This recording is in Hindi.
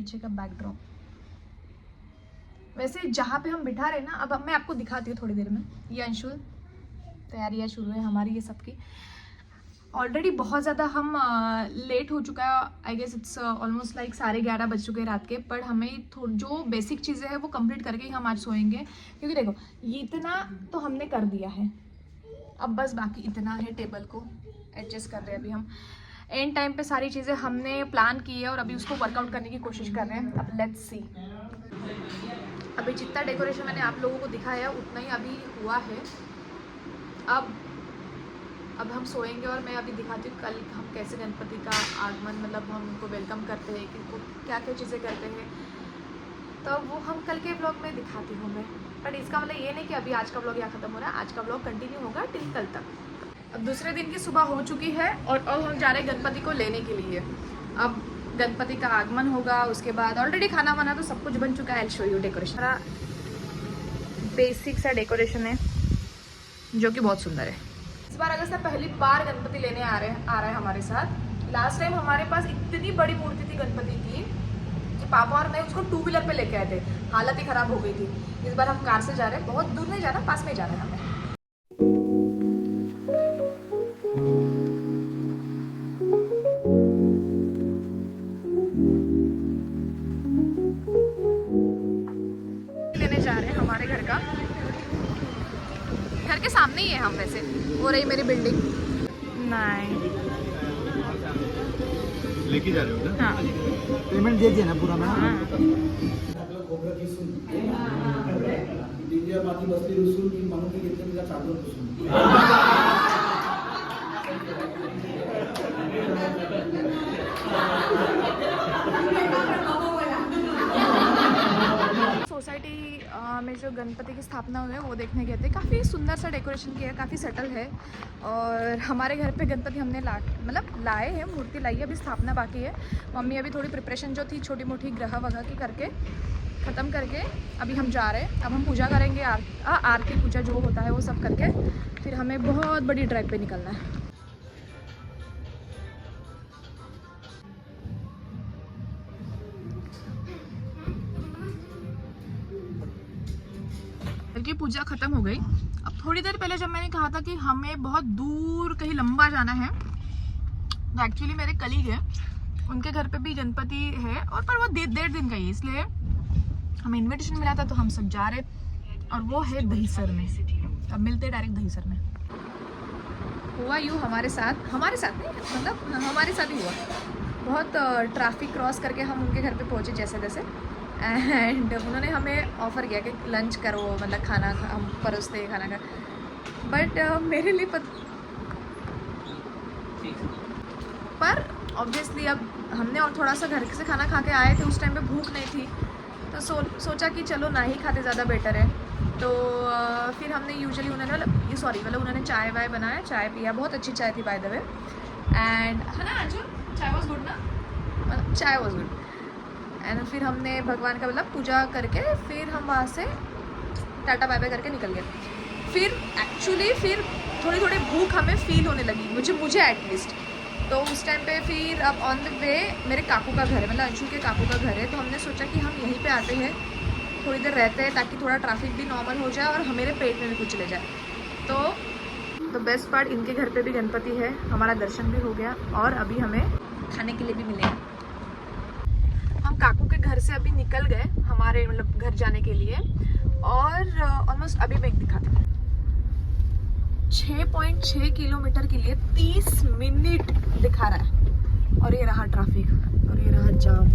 पीछे का बैकड्रॉप। वैसे जहाँ पे हम बिठा रहे हैं ना, अब मैं आपको दिखाती हूँ थोड़ी देर में। ये अंशुल, तैयारियाँ शुरू है हमारी ये सबकी। ऑलरेडी बहुत ज़्यादा हम लेट हो चुका है। I guess it's almost like 11:30 बज चुके हैं रात के। पर हमें जो बेसिक चीज़ें हैं वो कंप्लीट करके ही हम आज सोएंगे, क्योंकि देखो ये इतना तो हमने कर दिया है, अब बस बाकी इतना है, टेबल को एडजस्ट कर रहे हैं अभी हम। एंड टाइम पे सारी चीज़ें हमने प्लान की है और अभी उसको वर्कआउट करने की कोशिश कर रहे हैं। अब लेट्स सी। अभी जितना डेकोरेशन मैंने आप लोगों को दिखाया उतना ही अभी हुआ है। अब हम सोएंगे और मैं अभी दिखाती हूँ कल हम कैसे गणपति का आगमन, मतलब हम उनको वेलकम करते हैं, कि क्या क्या चीज़ें करते हैं, तो वो हम कल के ब्लॉग में दिखाती हूँ मैं। बट इसका मतलब ये नहीं कि अभी आज का ब्लॉग यहाँ ख़त्म हो रहा है, आज का ब्लॉग कंटिन्यू होगा टिल कल तक। अब दूसरे दिन की सुबह हो चुकी है और अब हम जा रहे हैं गणपति को लेने के लिए। अब गणपति का आगमन होगा, उसके बाद ऑलरेडी खाना वाना तो सब कुछ बन चुका है। I show you decoration. हमारा बेसिक सा डेकोरेशन है जो कि बहुत सुंदर है। इस बार अगस्त में पहली बार गणपति लेने आ रहा है हमारे साथ। लास्ट टाइम हमारे पास इतनी बड़ी मूर्ति थी गणपति की कि पापा और मैं उसको 2 व्हीलर पे लेके आए थे, हालत ही खराब हो गई थी। इस बार हम कार से जा रहे हैं, बहुत दूर नहीं जा रहा, पास में जा रहे हैं हमें। लेने जा रहे हैं हमारे घर का, घर के सामने ही है हम। वैसे वो रही मेरी बिल्डिंग। नहीं लेके जा रहे हो ना? हाँ, पेमेंट दे दिया ना पूरा मैं। हाँ। सोसाइटी में जो गणपति की स्थापना हुई है वो देखने गए थे। काफ़ी सुंदर सा डेकोरेशन किया है, काफ़ी सेटल है। और हमारे घर पे गणपति हमने लाए हैं, मूर्ति लाई है, अभी स्थापना बाकी है। मम्मी अभी थोड़ी प्रिपरेशन जो थी छोटी मोटी ग्रह वगैरह की करके ख़त्म करके अभी हम जा रहे हैं। अब हम पूजा करेंगे, आरती पूजा जो होता है वो सब करके फिर हमें बहुत बड़ी ड्राइव पे निकलना है। की पूजा खत्म हो गई। अब थोड़ी देर पहले जब मैंने कहा था कि हमें बहुत दूर कहीं लंबा जाना है, तो एक्चुअली मेरे कलीग हैं, उनके घर पे भी गणपति है और पर वो 1.5 दिन का ही, इसलिए हमें इनविटेशन मिला था तो हम सब जा रहे, और वो है दहीसर में। अब मिलते डायरेक्ट दहीसर में। हुआ यूँ हमारे साथ नहीं, मतलब हमारे साथ ही हुआ। बहुत ट्रैफिक क्रॉस करके हम उनके घर पे पहुँचे जैसे तैसे। एंड उन्होंने हमें ऑफ़र किया कि लंच करो, मतलब खाना हम परोसते हैं खाना का। बट मेरे लिए पर ऑब्वियसली अब हमने और थोड़ा सा घर से खाना खा के आए थे, उस टाइम पे भूख नहीं थी, तो सोचा कि चलो ना ही खाते ज़्यादा बेटर है। तो फिर हमने यूजुअली उन्होंने चाय वाय बनाया, चाय पिया, बहुत अच्छी चाय थी बाय द वे। एंड है ना अंशु, चाय वॉज गुड ना, चाय वॉज गुड। एंड फिर हमने भगवान का पूजा करके फिर हम वहाँ से टाटा बाय बाय करके निकल गए। फिर थोड़ी भूख हमें फील होने लगी, मुझे एटलीस्ट। तो उस टाइम पे फिर अब ऑन द वे मेरे काकू का घर है, मतलब अंशु के काकू का घर है, तो हमने सोचा कि हम यहीं पे आते हैं, थोड़ी देर रहते हैं ताकि थोड़ा ट्रैफिक भी नॉर्मल हो जाए और मेरे पेट में भी कुछ ले जाए। तो बेस्ट पार्ट, इनके घर पे भी गणपति है, हमारा दर्शन भी हो गया और अभी हमें खाने के लिए भी मिलेगा। हम काकू के घर से अभी निकल गए हमारे घर जाने के लिए, और ऑलमोस्ट अभी मैं दिखाती हूँ, 6.6 किलोमीटर के लिए 30 मिनट दिखा रहा है। और ये रहा ट्रैफिक और ये रहा जाम।